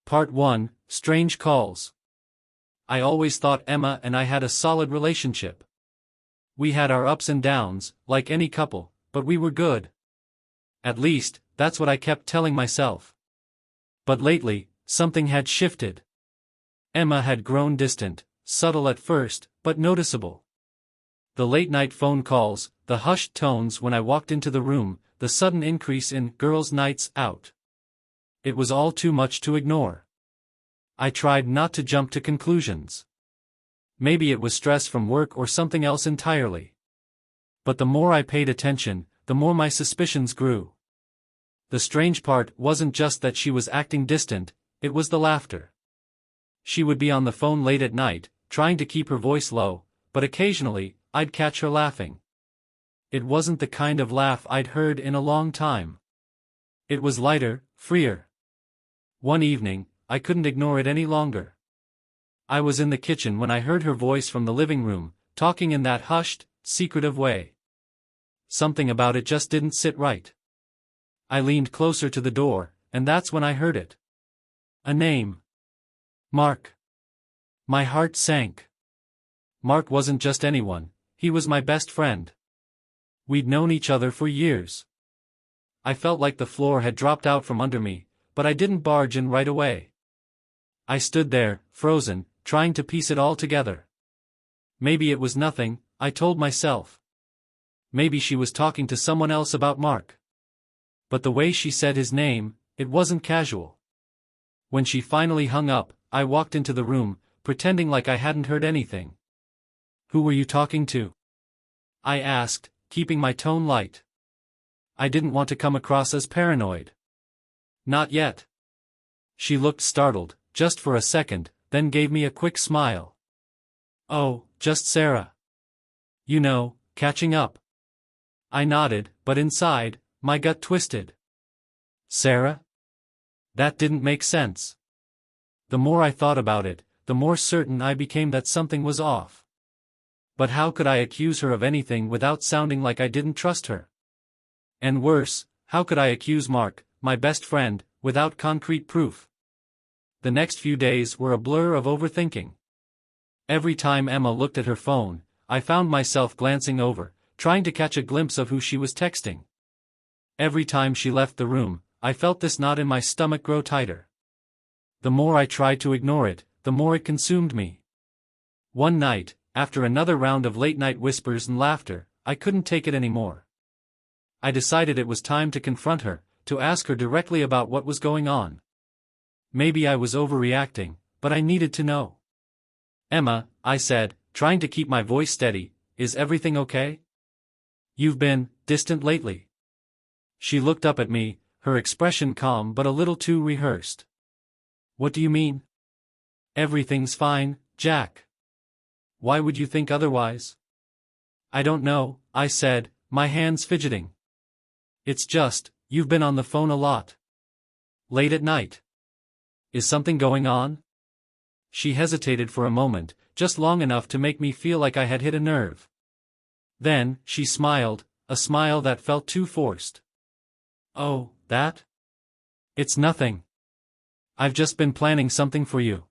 Part 1, Strange Calls. I always thought Emma and I had a solid relationship. We had our ups and downs, like any couple, but we were good. At least, that's what I kept telling myself. But lately, something had shifted. Emma had grown distant, subtle at first, but noticeable. The late-night phone calls, the hushed tones when I walked into the room, the sudden increase in girls' nights out. It was all too much to ignore. I tried not to jump to conclusions. Maybe it was stress from work or something else entirely. But the more I paid attention, the more my suspicions grew. The strange part wasn't just that she was acting distant, it was the laughter. She would be on the phone late at night, trying to keep her voice low, but occasionally, I'd catch her laughing. It wasn't the kind of laugh I'd heard in a long time. It was lighter, freer. One evening, I couldn't ignore it any longer. I was in the kitchen when I heard her voice from the living room, talking in that hushed, secretive way. Something about it just didn't sit right. I leaned closer to the door, and that's when I heard it. A name. Mark. My heart sank. Mark wasn't just anyone, he was my best friend. We'd known each other for years. I felt like the floor had dropped out from under me, but I didn't barge in right away. I stood there, frozen, trying to piece it all together. Maybe it was nothing, I told myself. Maybe she was talking to someone else about Mark. But the way she said his name, it wasn't casual. When she finally hung up, I walked into the room, pretending like I hadn't heard anything. "Who were you talking to?" I asked, keeping my tone light. I didn't want to come across as paranoid. "Not yet." She looked startled, just for a second, then gave me a quick smile. "Oh, just Sarah. You know, catching up." I nodded, but inside, my gut twisted. Sarah? That didn't make sense. The more I thought about it, the more certain I became that something was off. But how could I accuse her of anything without sounding like I didn't trust her? And worse, how could I accuse Mark, my best friend, without concrete proof? The next few days were a blur of overthinking. Every time Emma looked at her phone, I found myself glancing over, trying to catch a glimpse of who she was texting. Every time she left the room, I felt this knot in my stomach grow tighter. The more I tried to ignore it, the more it consumed me. One night, after another round of late-night whispers and laughter, I couldn't take it anymore. I decided it was time to confront her, to ask her directly about what was going on. Maybe I was overreacting, but I needed to know. "Emma," I said, trying to keep my voice steady, "is everything okay? You've been distant lately." She looked up at me, her expression calm but a little too rehearsed. "What do you mean?" "Everything's fine, Jack. Why would you think otherwise?" "I don't know," I said, my hands fidgeting. "It's just, you've been on the phone a lot. Late at night. Is something going on?" She hesitated for a moment, just long enough to make me feel like I had hit a nerve. Then, she smiled, a smile that felt too forced. "Oh, that? It's nothing. I've just been planning something for you.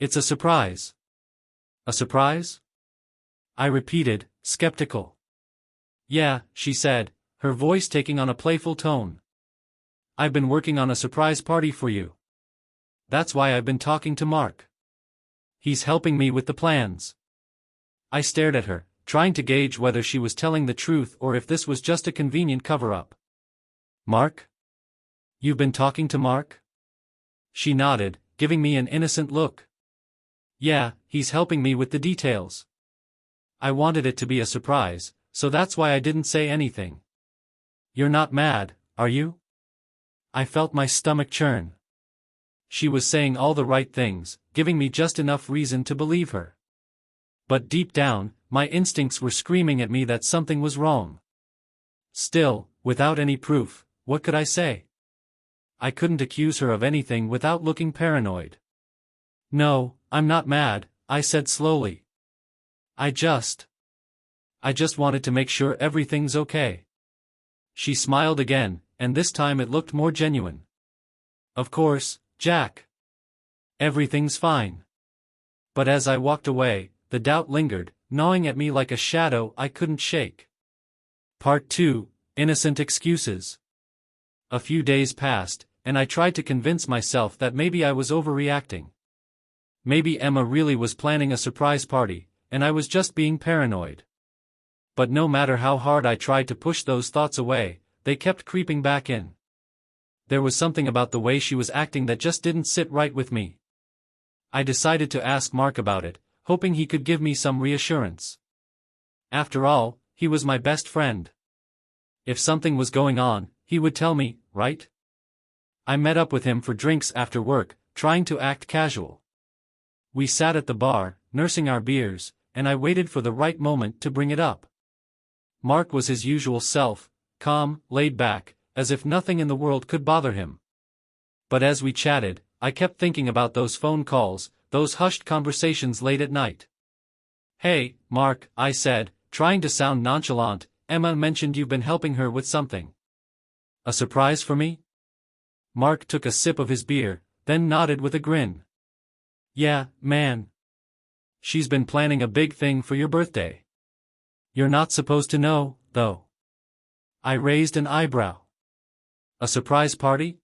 It's a surprise." "A surprise?" I repeated, skeptical. "Yeah," she said, her voice taking on a playful tone. "I've been working on a surprise party for you. That's why I've been talking to Mark. He's helping me with the plans." I stared at her, trying to gauge whether she was telling the truth or if this was just a convenient cover-up. "Mark? You've been talking to Mark?" She nodded, giving me an innocent look. "Yeah, he's helping me with the details. I wanted it to be a surprise, so that's why I didn't say anything." "You're not mad, are you?" I felt my stomach churn. She was saying all the right things, giving me just enough reason to believe her. But deep down, my instincts were screaming at me that something was wrong. Still, without any proof, what could I say? I couldn't accuse her of anything without looking paranoid. "No, I'm not mad," I said slowly. I just wanted to make sure everything's okay." She smiled again, and this time it looked more genuine. "Of course, Jack. Everything's fine. But as I walked away, the doubt lingered, gnawing at me like a shadow I couldn't shake. Part 2, Innocent Excuses. A few days passed, and I tried to convince myself that maybe I was overreacting. Maybe Emma really was planning a surprise party, and I was just being paranoid. But no matter how hard I tried to push those thoughts away, they kept creeping back in. There was something about the way she was acting that just didn't sit right with me. I decided to ask Mark about it, hoping he could give me some reassurance. After all, he was my best friend. If something was going on, he would tell me, right? I met up with him for drinks after work, trying to act casual. We sat at the bar, nursing our beers, and I waited for the right moment to bring it up. Mark was his usual self, calm, laid back, as if nothing in the world could bother him. But as we chatted, I kept thinking about those phone calls, those hushed conversations late at night. "Hey, Mark," I said, trying to sound nonchalant, "Emma mentioned you've been helping her with something. A surprise for me?" Mark took a sip of his beer, then nodded with a grin. "Yeah, man. She's been planning a big thing for your birthday. You're not supposed to know, though." I raised an eyebrow. "A surprise party?"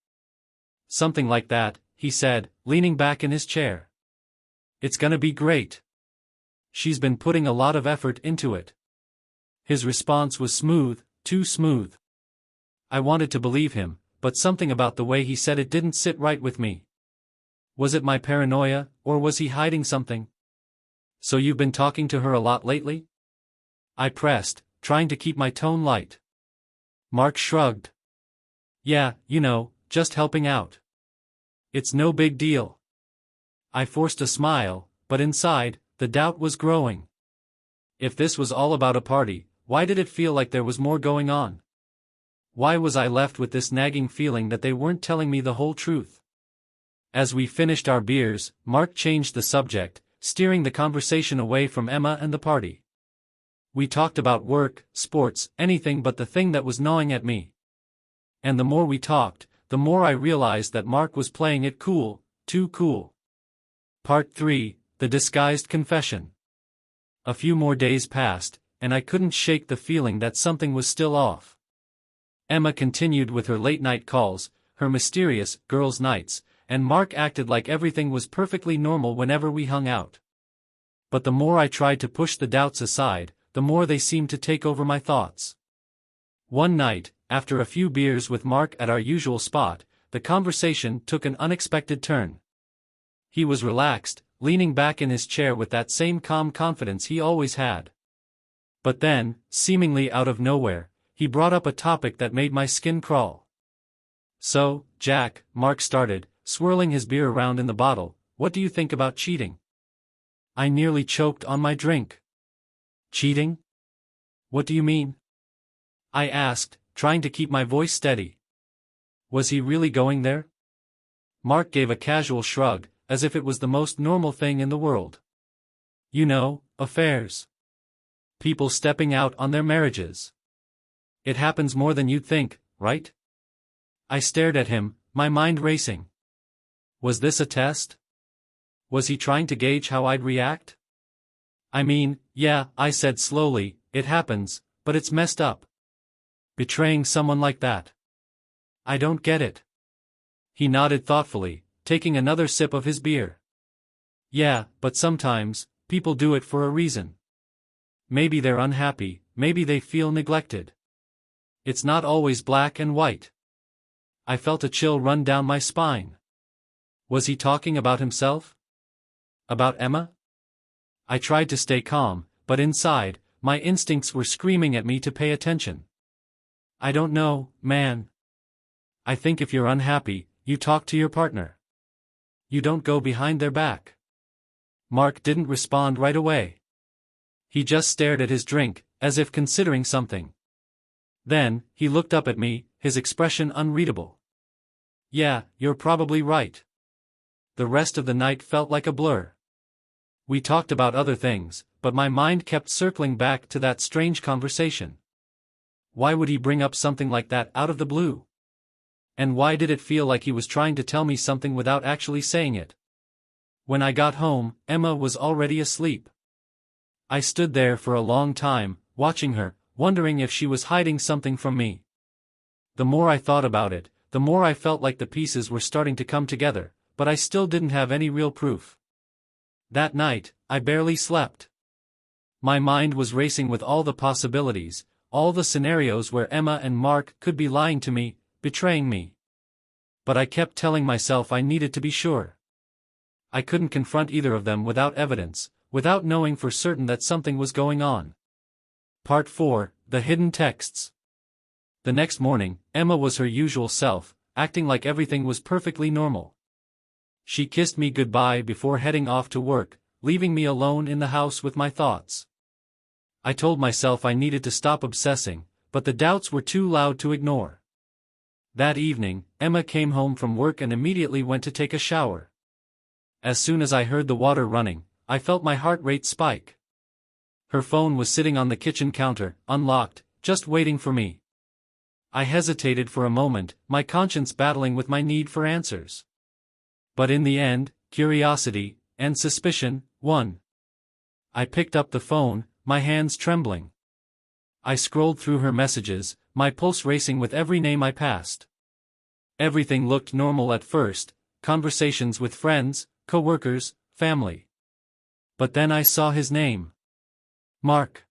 "Something like that," he said, leaning back in his chair. "It's gonna be great. She's been putting a lot of effort into it." His response was smooth, too smooth. I wanted to believe him, but something about the way he said it didn't sit right with me. Was it my paranoia, or was he hiding something? "So you've been talking to her a lot lately?" I pressed, trying to keep my tone light. Mark shrugged. "Yeah, just helping out. It's no big deal." I forced a smile, but inside, the doubt was growing. If this was all about a party, why did it feel like there was more going on? Why was I left with this nagging feeling that they weren't telling me the whole truth? As we finished our beers, Mark changed the subject, steering the conversation away from Emma and the party. We talked about work, sports, anything but the thing that was gnawing at me. And the more we talked, the more I realized that Mark was playing it cool, too cool. Part 3, The Disguised Confession. A few more days passed, and I couldn't shake the feeling that something was still off. Emma continued with her late-night calls, her mysterious, girls' nights, and Mark acted like everything was perfectly normal whenever we hung out. But the more I tried to push the doubts aside, the more they seemed to take over my thoughts. One night, after a few beers with Mark at our usual spot, the conversation took an unexpected turn. He was relaxed, leaning back in his chair with that same calm confidence he always had. But then, seemingly out of nowhere, he brought up a topic that made my skin crawl. "So, Jack," Mark started, swirling his beer around in the bottle, "what do you think about cheating?" I nearly choked on my drink. "Cheating? What do you mean?" I asked, trying to keep my voice steady. Was he really going there? Mark gave a casual shrug, as if it was the most normal thing in the world. Affairs. People stepping out on their marriages. It happens more than you'd think, right? I stared at him, my mind racing. Was this a test? Was he trying to gauge how I'd react? "I mean, yeah," I said slowly, "it happens, but it's messed up. Betraying someone like that. I don't get it." He nodded thoughtfully, taking another sip of his beer. "Yeah, but sometimes, people do it for a reason. Maybe they're unhappy, maybe they feel neglected. It's not always black and white." I felt a chill run down my spine. Was he talking about himself? About Emma? I tried to stay calm, but inside, my instincts were screaming at me to pay attention. "I don't know, man. I think if you're unhappy, you talk to your partner. You don't go behind their back." Mark didn't respond right away. He just stared at his drink, as if considering something. Then, he looked up at me, his expression unreadable. "Yeah, you're probably right." The rest of the night felt like a blur. We talked about other things, but my mind kept circling back to that strange conversation. Why would he bring up something like that out of the blue? And why did it feel like he was trying to tell me something without actually saying it? When I got home, Emma was already asleep. I stood there for a long time, watching her, wondering if she was hiding something from me. The more I thought about it, the more I felt like the pieces were starting to come together, but I still didn't have any real proof. That night, I barely slept. My mind was racing with all the possibilities, all the scenarios where Emma and Mark could be lying to me, betraying me. But I kept telling myself I needed to be sure. I couldn't confront either of them without evidence, without knowing for certain that something was going on. Part 4, The Hidden Texts. The next morning, Emma was her usual self, acting like everything was perfectly normal. She kissed me goodbye before heading off to work, leaving me alone in the house with my thoughts. I told myself I needed to stop obsessing, but the doubts were too loud to ignore. That evening, Emma came home from work and immediately went to take a shower. As soon as I heard the water running, I felt my heart rate spike. Her phone was sitting on the kitchen counter, unlocked, just waiting for me. I hesitated for a moment, my conscience battling with my need for answers. But in the end, curiosity and suspicion won. I picked up the phone, my hands trembling. I scrolled through her messages, my pulse racing with every name I passed. Everything looked normal at first, conversations with friends, co-workers, family. But then I saw his name. Mark.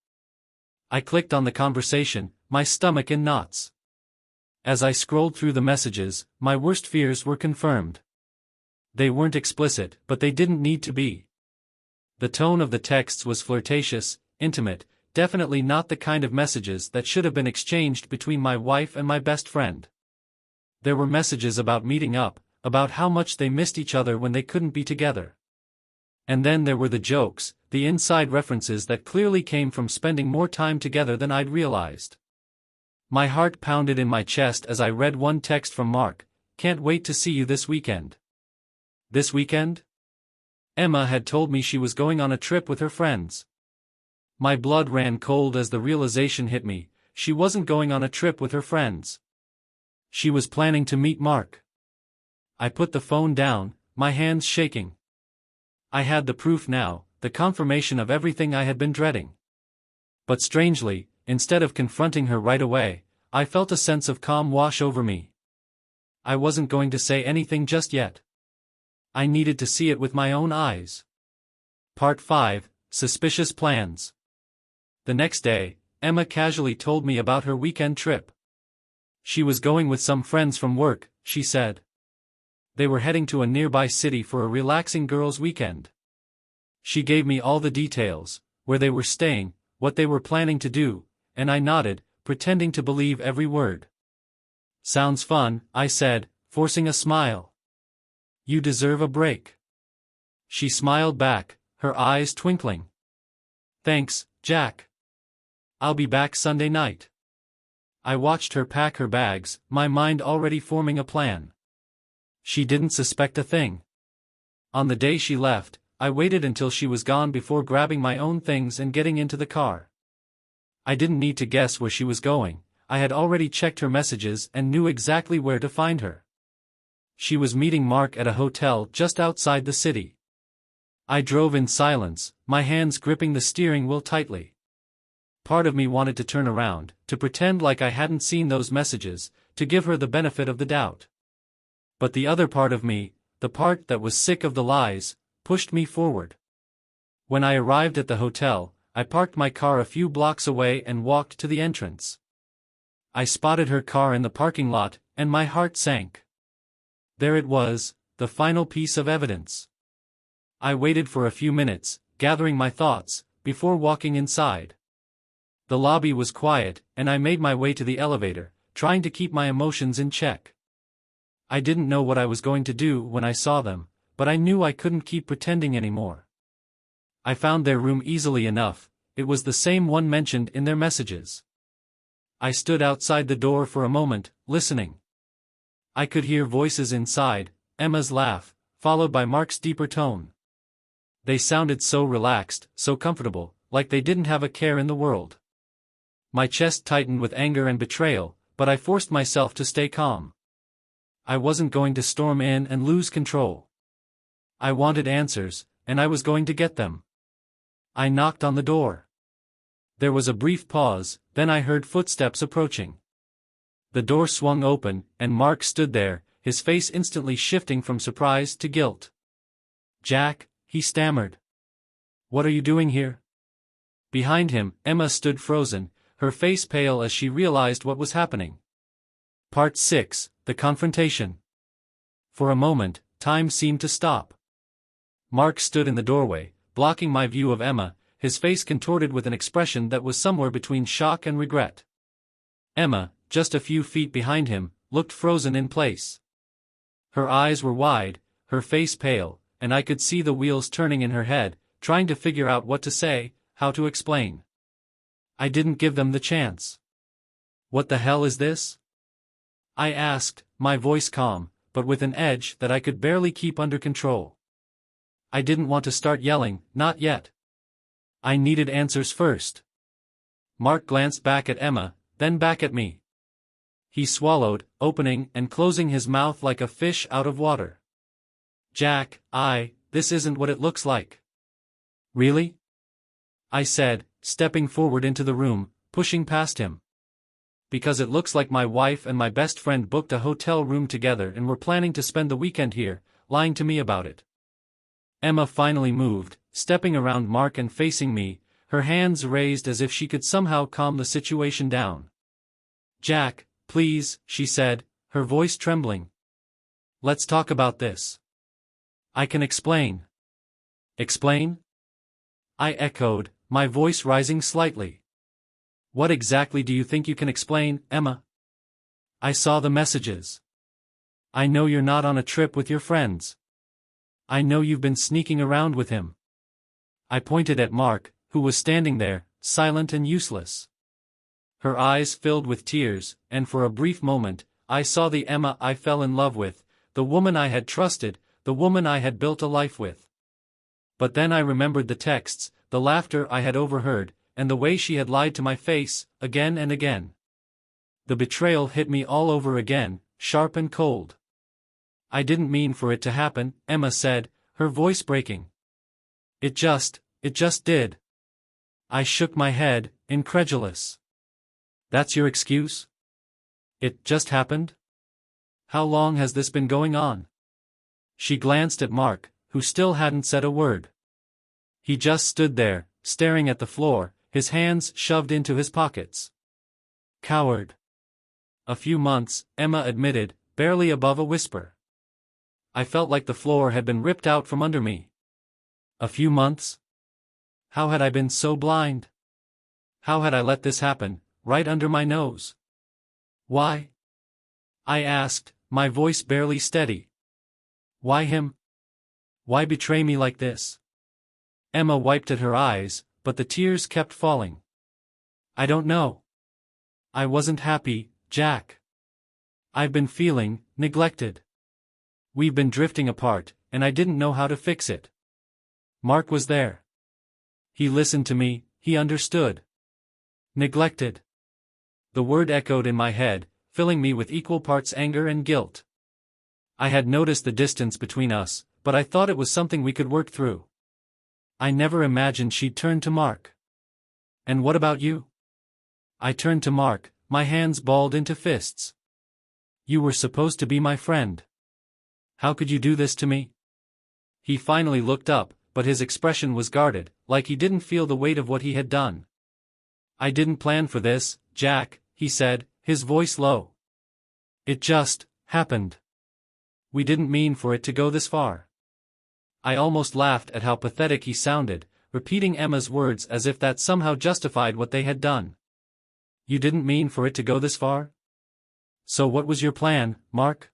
I clicked on the conversation, my stomach in knots. As I scrolled through the messages, my worst fears were confirmed. They weren't explicit, but they didn't need to be. The tone of the texts was flirtatious, intimate, definitely not the kind of messages that should have been exchanged between my wife and my best friend. There were messages about meeting up, about how much they missed each other when they couldn't be together. And then there were the jokes, the inside references that clearly came from spending more time together than I'd realized. My heart pounded in my chest as I read one text from Mark, "Can't wait to see you this weekend." This weekend? Emma had told me she was going on a trip with her friends. My blood ran cold as the realization hit me, she wasn't going on a trip with her friends. She was planning to meet Mark. I put the phone down, my hands shaking. I had the proof now, the confirmation of everything I had been dreading. But strangely, instead of confronting her right away, I felt a sense of calm wash over me. I wasn't going to say anything just yet. I needed to see it with my own eyes. Part 5, Suspicious Plans. The next day, Emma casually told me about her weekend trip. She was going with some friends from work, she said. They were heading to a nearby city for a relaxing girls' weekend. She gave me all the details, where they were staying, what they were planning to do, and I nodded, pretending to believe every word. Sounds fun, I said, forcing a smile. You deserve a break. She smiled back, her eyes twinkling. Thanks, Jack. I'll be back Sunday night. I watched her pack her bags, my mind already forming a plan. She didn't suspect a thing. On the day she left, I waited until she was gone before grabbing my own things and getting into the car. I didn't need to guess where she was going, I had already checked her messages and knew exactly where to find her. She was meeting Mark at a hotel just outside the city. I drove in silence, my hands gripping the steering wheel tightly. Part of me wanted to turn around, to pretend like I hadn't seen those messages, to give her the benefit of the doubt. But the other part of me, the part that was sick of the lies, pushed me forward. When I arrived at the hotel, I parked my car a few blocks away and walked to the entrance. I spotted her car in the parking lot, and my heart sank. There it was, the final piece of evidence. I waited for a few minutes, gathering my thoughts, before walking inside. The lobby was quiet, and I made my way to the elevator, trying to keep my emotions in check. I didn't know what I was going to do when I saw them, but I knew I couldn't keep pretending anymore. I found their room easily enough, it was the same one mentioned in their messages. I stood outside the door for a moment, listening. I could hear voices inside, Emma's laugh, followed by Mark's deeper tone. They sounded so relaxed, so comfortable, like they didn't have a care in the world. My chest tightened with anger and betrayal, but I forced myself to stay calm. I wasn't going to storm in and lose control. I wanted answers, and I was going to get them. I knocked on the door. There was a brief pause, then I heard footsteps approaching. The door swung open, and Mark stood there, his face instantly shifting from surprise to guilt. "Jack," he stammered. "What are you doing here?" Behind him, Emma stood frozen, her face pale as she realized what was happening. Part 6, The Confrontation. For a moment, time seemed to stop. Mark stood in the doorway, blocking my view of Emma, his face contorted with an expression that was somewhere between shock and regret. Emma, just a few feet behind him, looked frozen in place. Her eyes were wide, her face pale, and I could see the wheels turning in her head, trying to figure out what to say, how to explain. I didn't give them the chance. "What the hell is this?" I asked, my voice calm, but with an edge that I could barely keep under control. I didn't want to start yelling, not yet. I needed answers first. Mark glanced back at Emma, then back at me. He swallowed, opening and closing his mouth like a fish out of water. "Jack, this isn't what it looks like." "Really?" I said, stepping forward into the room, pushing past him. "Because it looks like my wife and my best friend booked a hotel room together and were planning to spend the weekend here, lying to me about it." Emma finally moved, stepping around Mark and facing me, her hands raised as if she could somehow calm the situation down. "Jack, please," she said, her voice trembling. "Let's talk about this. I can explain." "Explain?" I echoed, my voice rising slightly. "What exactly do you think you can explain, Emma?" "I saw the messages. I know you're not on a trip with your friends. I know you've been sneaking around with him." I pointed at Mark, who was standing there, silent and useless. Her eyes filled with tears, and for a brief moment, I saw the Emma I fell in love with, the woman I had trusted, the woman I had built a life with. But then I remembered the texts, the laughter I had overheard, and the way she had lied to my face, again and again. The betrayal hit me all over again, sharp and cold. "I didn't mean for it to happen," Emma said, her voice breaking. It just did." I shook my head, incredulous. "That's your excuse? It just happened? How long has this been going on?" She glanced at Mark, who still hadn't said a word. He just stood there, staring at the floor, his hands shoved into his pockets. "Coward." "A few months," Emma admitted, barely above a whisper. I felt like the floor had been ripped out from under me. A few months? How had I been so blind? How had I let this happen, right under my nose? "Why?" I asked, my voice barely steady. "Why him? Why betray me like this?" Emma wiped at her eyes, but the tears kept falling. "I don't know. I wasn't happy, Jack. I've been feeling neglected. We've been drifting apart, and I didn't know how to fix it. Mark was there. He listened to me, he understood." Neglected. The word echoed in my head, filling me with equal parts anger and guilt. I had noticed the distance between us, but I thought it was something we could work through. I never imagined she'd turn to Mark. "And what about you?" I turned to Mark, my hands balled into fists. "You were supposed to be my friend. How could you do this to me?" He finally looked up, but his expression was guarded, like he didn't feel the weight of what he had done. "I didn't plan for this, Jack," he said, his voice low. "It just happened. We didn't mean for it to go this far." I almost laughed at how pathetic he sounded, repeating Emma's words as if that somehow justified what they had done. "You didn't mean for it to go this far? So what was your plan, Mark?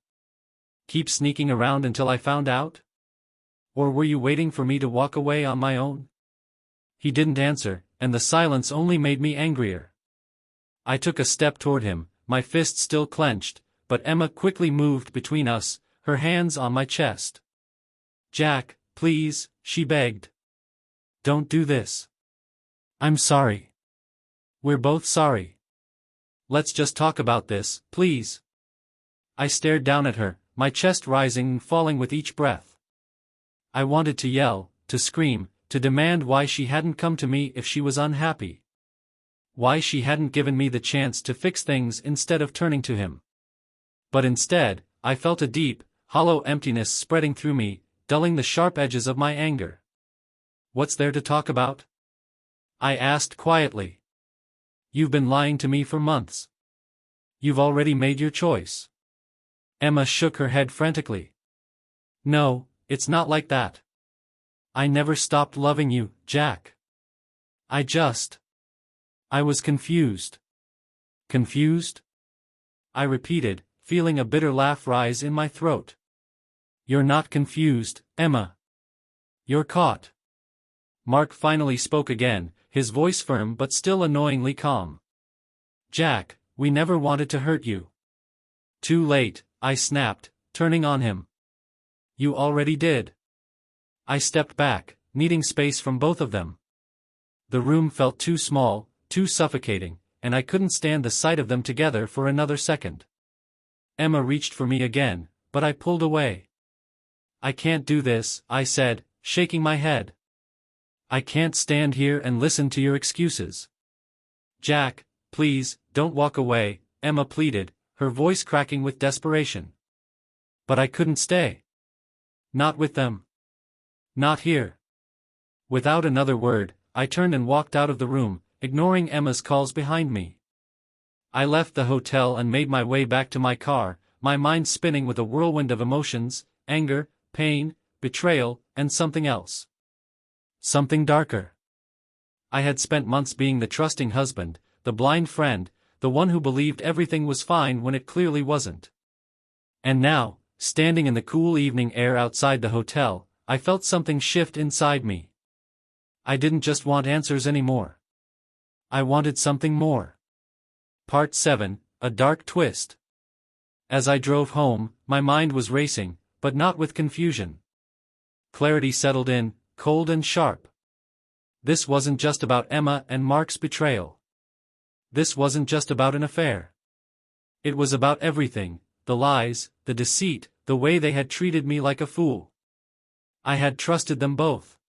Keep sneaking around until I found out? Or were you waiting for me to walk away on my own?" He didn't answer, and the silence only made me angrier. I took a step toward him, my fist still clenched, but Emma quickly moved between us, her hands on my chest. "Jack, please," she begged. "Don't do this. I'm sorry. We're both sorry. Let's just talk about this, please." I stared down at her, my chest rising and falling with each breath. I wanted to yell, to scream, to demand why she hadn't come to me if she was unhappy. Why she hadn't given me the chance to fix things instead of turning to him. But instead, I felt a deep, hollow emptiness spreading through me, dulling the sharp edges of my anger. "What's there to talk about?" I asked quietly. "You've been lying to me for months. You've already made your choice." Emma shook her head frantically. "No, it's not like that. I never stopped loving you, Jack. I was confused." "Confused?" I repeated, feeling a bitter laugh rise in my throat. "You're not confused, Emma. You're caught." Mark finally spoke again, his voice firm but still annoyingly calm. "Jack, we never wanted to hurt you." "Too late," I snapped, turning on him. "You already did." I stepped back, needing space from both of them. The room felt too small, too suffocating, and I couldn't stand the sight of them together for another second. Emma reached for me again, but I pulled away. "I can't do this," I said, shaking my head. "I can't stand here and listen to your excuses." "Jack, please, don't walk away," Emma pleaded, her voice cracking with desperation. But I couldn't stay. Not with them. Not here. Without another word, I turned and walked out of the room, ignoring Emma's calls behind me. I left the hotel and made my way back to my car, my mind spinning with a whirlwind of emotions: anger, pain, betrayal, and something else. Something darker. I had spent months being the trusting husband, the blind friend, the one who believed everything was fine when it clearly wasn't. And now, standing in the cool evening air outside the hotel, I felt something shift inside me. I didn't just want answers anymore. I wanted something more. Part 7, A Dark Twist. As I drove home, my mind was racing, but not with confusion. Clarity settled in, cold and sharp. This wasn't just about Emma and Mark's betrayal. This wasn't just about an affair. It was about everything: the lies, the deceit, the way they had treated me like a fool. I had trusted them both.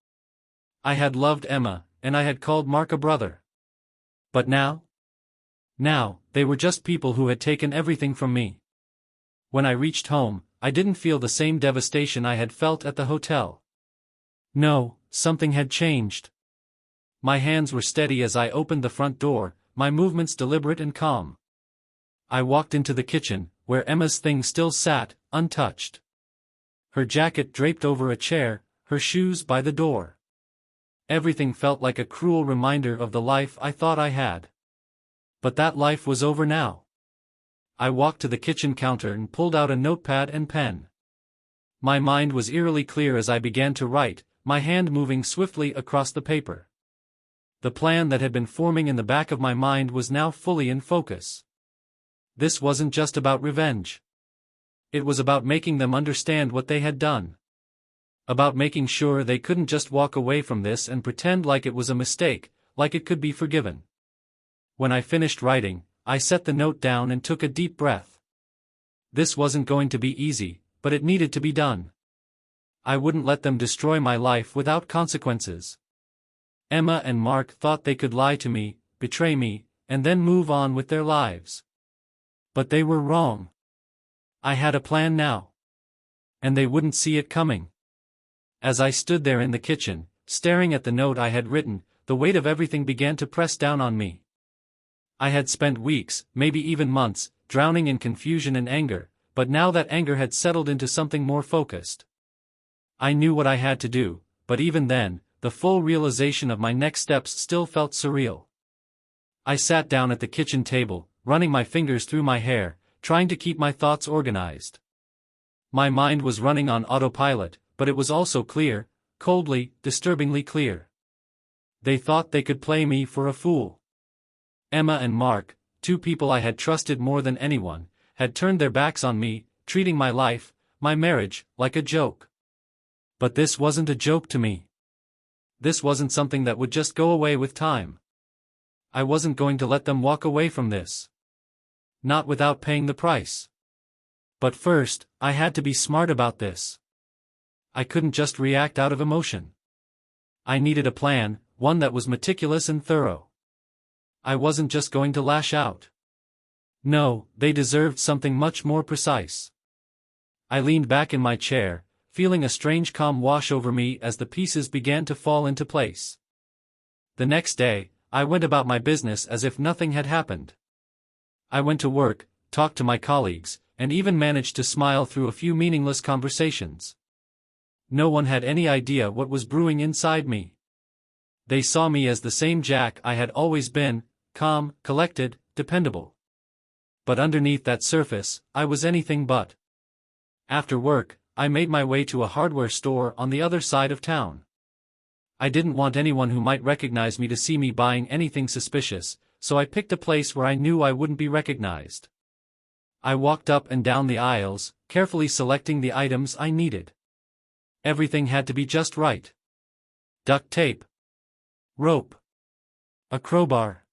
I had loved Emma, and I had called Mark a brother. But now? Now, they were just people who had taken everything from me. When I reached home, I didn't feel the same devastation I had felt at the hotel. No, something had changed. My hands were steady as I opened the front door, my movements deliberate and calm. I walked into the kitchen, where Emma's things still sat, untouched. Her jacket draped over a chair, her shoes by the door. Everything felt like a cruel reminder of the life I thought I had. But that life was over now. I walked to the kitchen counter and pulled out a notepad and pen. My mind was eerily clear as I began to write, my hand moving swiftly across the paper. The plan that had been forming in the back of my mind was now fully in focus. This wasn't just about revenge. It was about making them understand what they had done. About making sure they couldn't just walk away from this and pretend like it was a mistake, like it could be forgiven. When I finished writing, I set the note down and took a deep breath. This wasn't going to be easy, but it needed to be done. I wouldn't let them destroy my life without consequences. Emma and Mark thought they could lie to me, betray me, and then move on with their lives. But they were wrong. I had a plan now. And they wouldn't see it coming. As I stood there in the kitchen, staring at the note I had written, the weight of everything began to press down on me. I had spent weeks, maybe even months, drowning in confusion and anger, but now that anger had settled into something more focused. I knew what I had to do, but even then, the full realization of my next steps still felt surreal. I sat down at the kitchen table, running my fingers through my hair, trying to keep my thoughts organized. My mind was running on autopilot, but it was also clear, coldly, disturbingly clear. They thought they could play me for a fool. Emma and Mark, two people I had trusted more than anyone, had turned their backs on me, treating my life, my marriage, like a joke. But this wasn't a joke to me. This wasn't something that would just go away with time. I wasn't going to let them walk away from this. Not without paying the price. But first, I had to be smart about this. I couldn't just react out of emotion. I needed a plan, one that was meticulous and thorough. I wasn't just going to lash out. No, they deserved something much more precise. I leaned back in my chair, feeling a strange calm wash over me as the pieces began to fall into place. The next day, I went about my business as if nothing had happened. I went to work, talked to my colleagues, and even managed to smile through a few meaningless conversations. No one had any idea what was brewing inside me. They saw me as the same Jack I had always been, calm, collected, dependable. But underneath that surface, I was anything but. After work, I made my way to a hardware store on the other side of town. I didn't want anyone who might recognize me to see me buying anything suspicious, so I picked a place where I knew I wouldn't be recognized. I walked up and down the aisles, carefully selecting the items I needed. Everything had to be just right. Duct tape. Rope. A crowbar.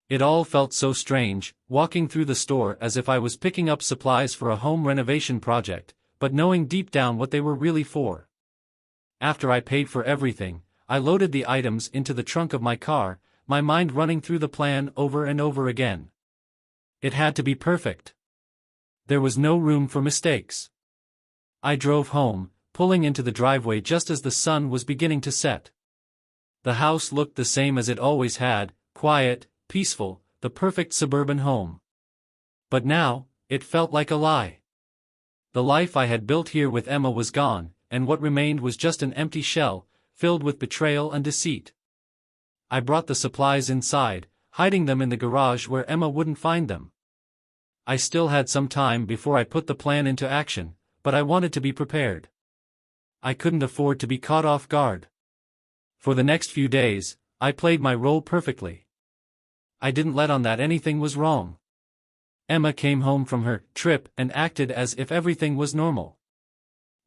It all felt so strange, walking through the store as if I was picking up supplies for a home renovation project, but knowing deep down what they were really for. After I paid for everything, I loaded the items into the trunk of my car, my mind running through the plan over and over again. It had to be perfect. There was no room for mistakes. I drove home, pulling into the driveway just as the sun was beginning to set. The house looked the same as it always had, quiet, peaceful, the perfect suburban home. But now, it felt like a lie. The life I had built here with Emma was gone, and what remained was just an empty shell, filled with betrayal and deceit. I brought the supplies inside, hiding them in the garage where Emma wouldn't find them. I still had some time before I put the plan into action, but I wanted to be prepared. I couldn't afford to be caught off guard. For the next few days, I played my role perfectly. I didn't let on that anything was wrong. Emma came home from her trip and acted as if everything was normal.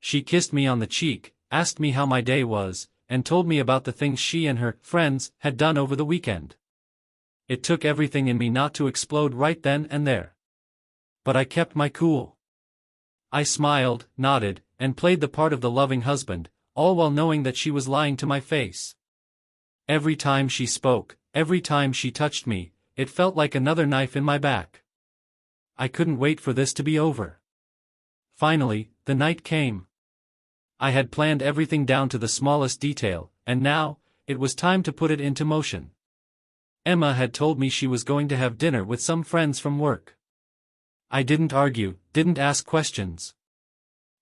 She kissed me on the cheek, asked me how my day was, and told me about the things she and her friends had done over the weekend. It took everything in me not to explode right then and there. But I kept my cool. I smiled, nodded, and played the part of the loving husband, all while knowing that she was lying to my face. Every time she spoke, every time she touched me, it felt like another knife in my back. I couldn't wait for this to be over. Finally, the night came. I had planned everything down to the smallest detail, and now, it was time to put it into motion. Emma had told me she was going to have dinner with some friends from work. I didn't argue, didn't ask questions.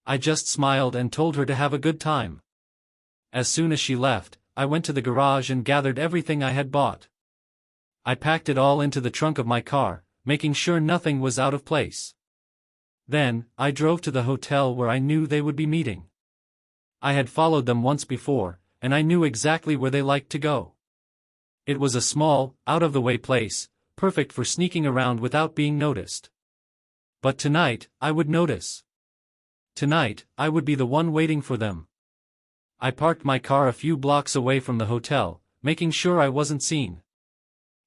I just smiled and told her to have a good time. As soon as she left, I went to the garage and gathered everything I had bought. I packed it all into the trunk of my car, making sure nothing was out of place. Then, I drove to the hotel where I knew they would be meeting. I had followed them once before, and I knew exactly where they liked to go. It was a small, out-of-the-way place, perfect for sneaking around without being noticed. But tonight, I would notice. Tonight, I would be the one waiting for them. I parked my car a few blocks away from the hotel, making sure I wasn't seen.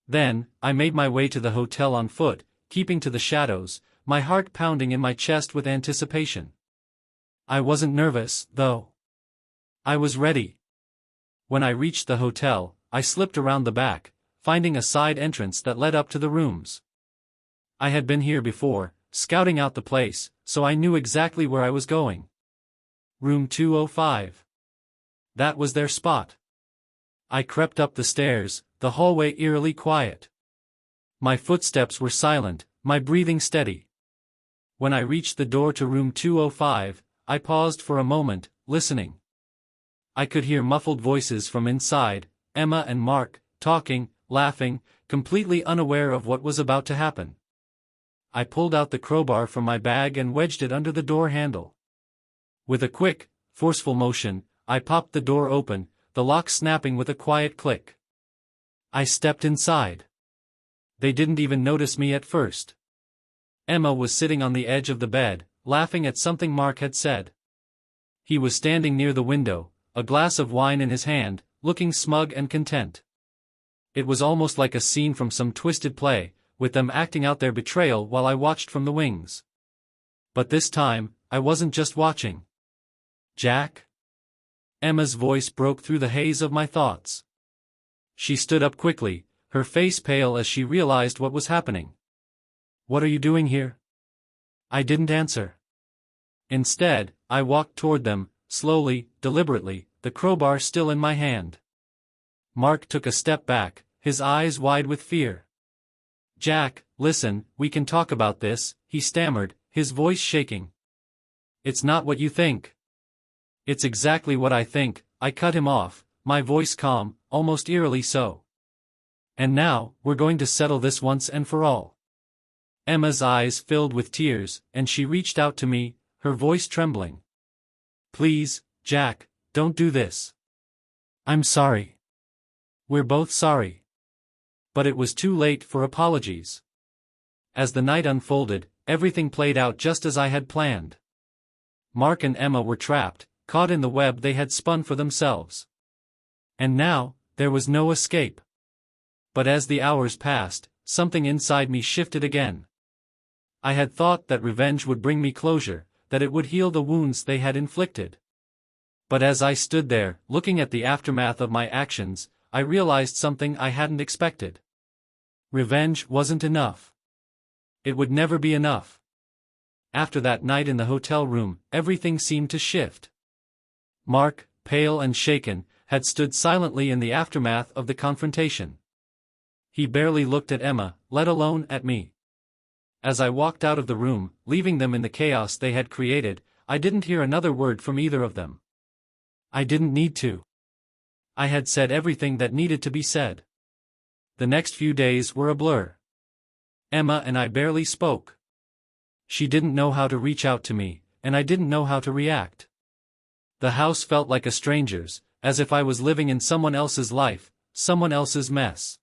Then, I made my way to the hotel on foot, keeping to the shadows, my heart pounding in my chest with anticipation. I wasn't nervous, though. I was ready. When I reached the hotel, I slipped around the back, finding a side entrance that led up to the rooms. I had been here before, scouting out the place, so I knew exactly where I was going. Room 205. That was their spot. I crept up the stairs, the hallway eerily quiet. My footsteps were silent, my breathing steady. When I reached the door to room 205, I paused for a moment, listening. I could hear muffled voices from inside, Emma and Mark, talking, laughing, completely unaware of what was about to happen. I pulled out the crowbar from my bag and wedged it under the door handle. With a quick, forceful motion, I popped the door open, the lock snapping with a quiet click. I stepped inside. They didn't even notice me at first. Emma was sitting on the edge of the bed, laughing at something Mark had said. He was standing near the window, a glass of wine in his hand, looking smug and content. It was almost like a scene from some twisted play, with them acting out their betrayal while I watched from the wings. But this time, I wasn't just watching. Jack? Emma's voice broke through the haze of my thoughts. She stood up quickly, her face pale as she realized what was happening. What are you doing here? I didn't answer. Instead, I walked toward them, slowly, deliberately, the crowbar still in my hand. Mark took a step back, his eyes wide with fear. Jack, listen, we can talk about this, he stammered, his voice shaking. It's not what you think. It's exactly what I think, I cut him off, my voice calm, almost eerily so. And now, we're going to settle this once and for all. Emma's eyes filled with tears, and she reached out to me, her voice trembling. Please, Jack, don't do this. I'm sorry. We're both sorry. But it was too late for apologies. As the night unfolded, everything played out just as I had planned. Mark and Emma were trapped, caught in the web they had spun for themselves. And now, there was no escape. But as the hours passed, something inside me shifted again. I had thought that revenge would bring me closure, that it would heal the wounds they had inflicted. But as I stood there, looking at the aftermath of my actions, I realized something I hadn't expected. Revenge wasn't enough. It would never be enough. After that night in the hotel room, everything seemed to shift. Mark, pale and shaken, had stood silently in the aftermath of the confrontation. He barely looked at Emma, let alone at me. As I walked out of the room, leaving them in the chaos they had created, I didn't hear another word from either of them. I didn't need to. I had said everything that needed to be said. The next few days were a blur. Emma and I barely spoke. She didn't know how to reach out to me, and I didn't know how to react. The house felt like a stranger's, as if I was living in someone else's life, someone else's mess.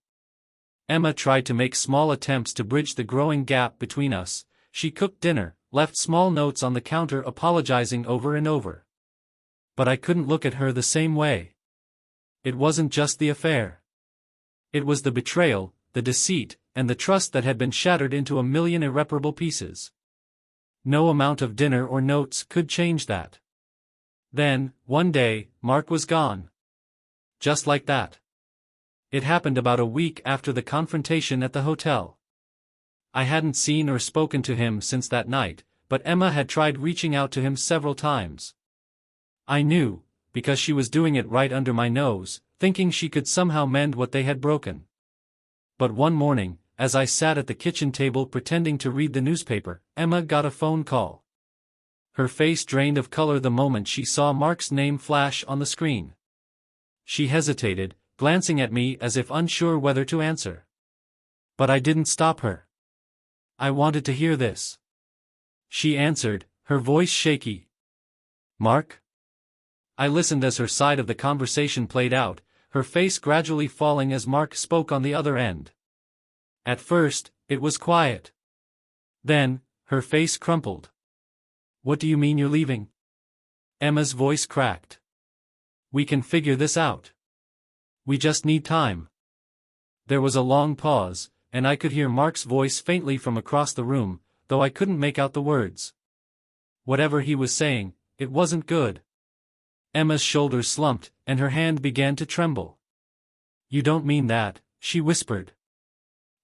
Emma tried to make small attempts to bridge the growing gap between us. She cooked dinner, left small notes on the counter apologizing over and over. But I couldn't look at her the same way. It wasn't just the affair. It was the betrayal, the deceit, and the trust that had been shattered into a million irreparable pieces. No amount of dinner or notes could change that. Then, one day, Mark was gone. Just like that. It happened about a week after the confrontation at the hotel. I hadn't seen or spoken to him since that night, but Emma had tried reaching out to him several times. I knew, because she was doing it right under my nose, thinking she could somehow mend what they had broken. But one morning, as I sat at the kitchen table pretending to read the newspaper, Emma got a phone call. Her face drained of color the moment she saw Mark's name flash on the screen. She hesitated, glancing at me as if unsure whether to answer. But I didn't stop her. I wanted to hear this. She answered, her voice shaky. Mark? I listened as her side of the conversation played out, her face gradually falling as Mark spoke on the other end. At first, it was quiet. Then, her face crumpled. What do you mean you're leaving? Emma's voice cracked. We can figure this out. We just need time. There was a long pause, and I could hear Mark's voice faintly from across the room, though I couldn't make out the words. Whatever he was saying, it wasn't good. Emma's shoulders slumped, and her hand began to tremble. You don't mean that, she whispered.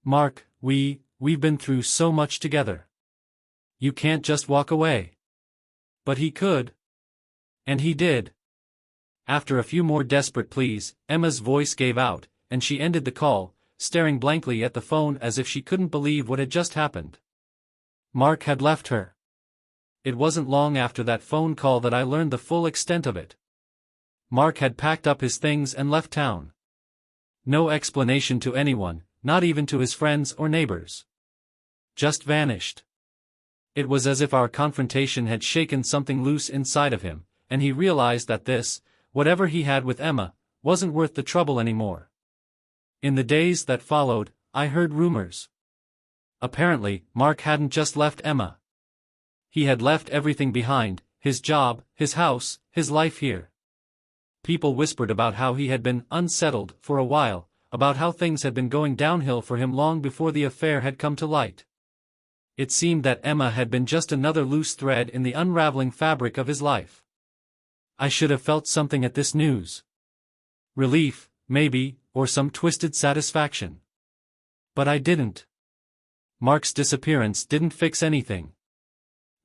Mark, we've been through so much together. You can't just walk away. But he could. And he did. After a few more desperate pleas, Emma's voice gave out, and she ended the call, staring blankly at the phone as if she couldn't believe what had just happened. Mark had left her. It wasn't long after that phone call that I learned the full extent of it. Mark had packed up his things and left town. No explanation to anyone, not even to his friends or neighbors. Just vanished. It was as if our confrontation had shaken something loose inside of him, and he realized that this, whatever he had with Emma, wasn't worth the trouble anymore. In the days that followed, I heard rumors. Apparently, Mark hadn't just left Emma. He had left everything behind, his job, his house, his life here. People whispered about how he had been unsettled for a while, about how things had been going downhill for him long before the affair had come to light. It seemed that Emma had been just another loose thread in the unraveling fabric of his life. I should have felt something at this news. Relief, maybe, or some twisted satisfaction. But I didn't. Mark's disappearance didn't fix anything.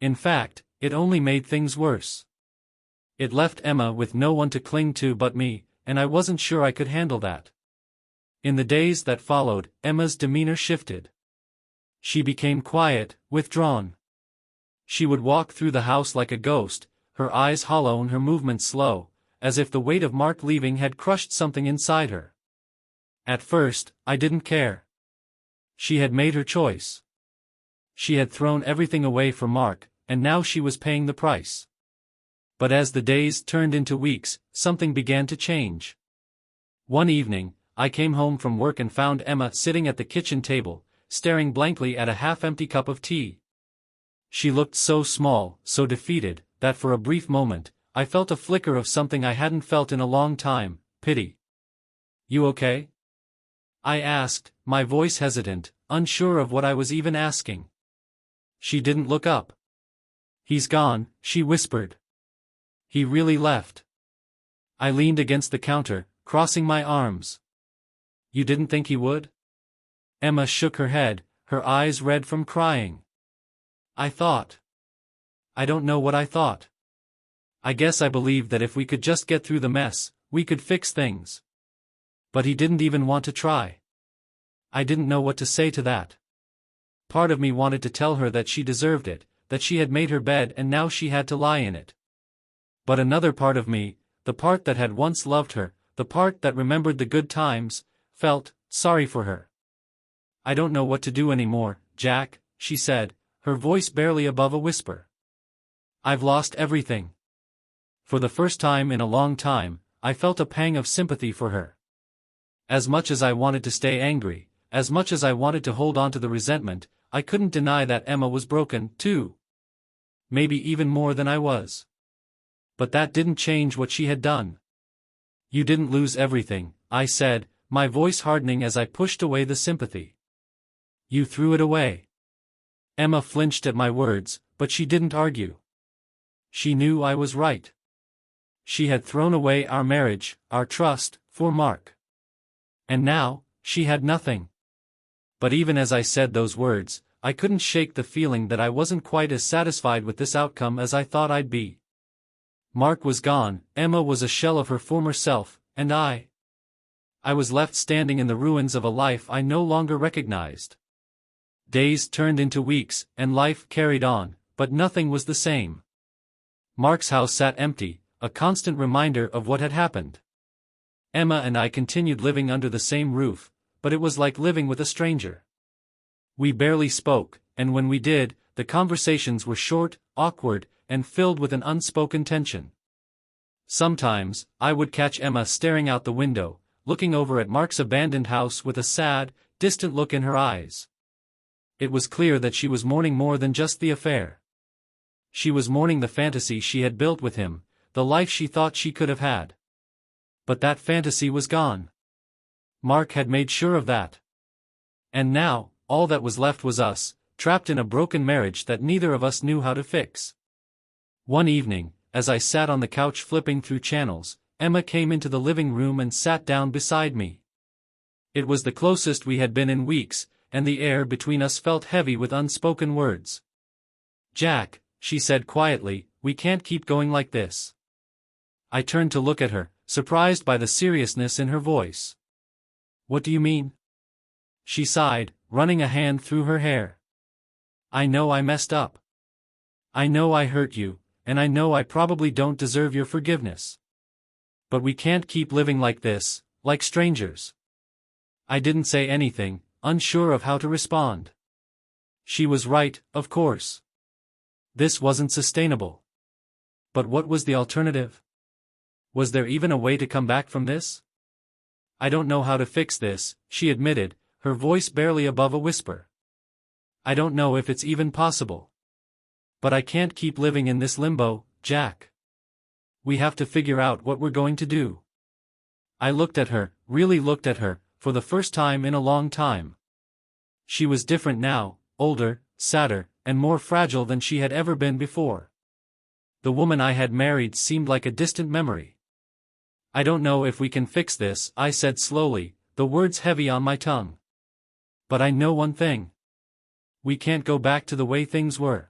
In fact, it only made things worse. It left Emma with no one to cling to but me, and I wasn't sure I could handle that. In the days that followed, Emma's demeanor shifted. She became quiet, withdrawn. She would walk through the house like a ghost, her eyes hollow and her movements slow, as if the weight of Mark leaving had crushed something inside her. At first, I didn't care. She had made her choice. She had thrown everything away for Mark, and now she was paying the price. But as the days turned into weeks, something began to change. One evening, I came home from work and found Emma sitting at the kitchen table, staring blankly at a half-empty cup of tea. She looked so small, so defeated, that for a brief moment, I felt a flicker of something I hadn't felt in a long time, pity. "You okay?" I asked, my voice hesitant, unsure of what I was even asking. She didn't look up. "He's gone," she whispered. "He really left." I leaned against the counter, crossing my arms. "You didn't think he would?" Emma shook her head, her eyes red from crying. I don't know what I thought. I guess I believed that if we could just get through the mess, we could fix things. But he didn't even want to try. I didn't know what to say to that. Part of me wanted to tell her that she deserved it, that she had made her bed and now she had to lie in it. But another part of me, the part that had once loved her, the part that remembered the good times, felt sorry for her. "I don't know what to do anymore, Jack," she said, her voice barely above a whisper. "I've lost everything." For the first time in a long time, I felt a pang of sympathy for her. As much as I wanted to stay angry, as much as I wanted to hold on to the resentment, I couldn't deny that Emma was broken, too. Maybe even more than I was. But that didn't change what she had done. "You didn't lose everything," I said, my voice hardening as I pushed away the sympathy. "You threw it away." Emma flinched at my words, but she didn't argue. She knew I was right. She had thrown away our marriage, our trust, for Mark. And now, she had nothing. But even as I said those words, I couldn't shake the feeling that I wasn't quite as satisfied with this outcome as I thought I'd be. Mark was gone, Emma was a shell of her former self, and I was left standing in the ruins of a life I no longer recognized. Days turned into weeks, and life carried on, but nothing was the same. Mark's house sat empty, a constant reminder of what had happened. Emma and I continued living under the same roof, but it was like living with a stranger. We barely spoke, and when we did, the conversations were short, awkward, and filled with an unspoken tension. Sometimes, I would catch Emma staring out the window, looking over at Mark's abandoned house with a sad, distant look in her eyes. It was clear that she was mourning more than just the affair. She was mourning the fantasy she had built with him, the life she thought she could have had. But that fantasy was gone. Mark had made sure of that. And now, all that was left was us, trapped in a broken marriage that neither of us knew how to fix. One evening, as I sat on the couch flipping through channels, Emma came into the living room and sat down beside me. It was the closest we had been in weeks, and the air between us felt heavy with unspoken words. "Jack," she said quietly, "we can't keep going like this." I turned to look at her, surprised by the seriousness in her voice. "What do you mean?" She sighed, running a hand through her hair. "I know I messed up. I know I hurt you, and I know I probably don't deserve your forgiveness. But we can't keep living like this, like strangers." I didn't say anything, unsure of how to respond. She was right, of course. This wasn't sustainable. But what was the alternative? Was there even a way to come back from this? "I don't know how to fix this," she admitted, her voice barely above a whisper. "I don't know if it's even possible. But I can't keep living in this limbo, Jack. We have to figure out what we're going to do." I looked at her, really looked at her, for the first time in a long time. She was different now, older, sadder, and more fragile than she had ever been before. The woman I had married seemed like a distant memory. I don't know if we can fix this, I said slowly, the words heavy on my tongue. But I know one thing. We can't go back to the way things were.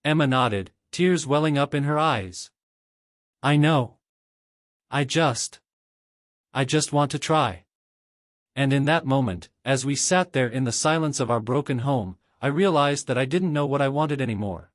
Emma nodded, tears welling up in her eyes. I know. I just want to try. And in that moment, as we sat there in the silence of our broken home, I realized that I didn't know what I wanted anymore.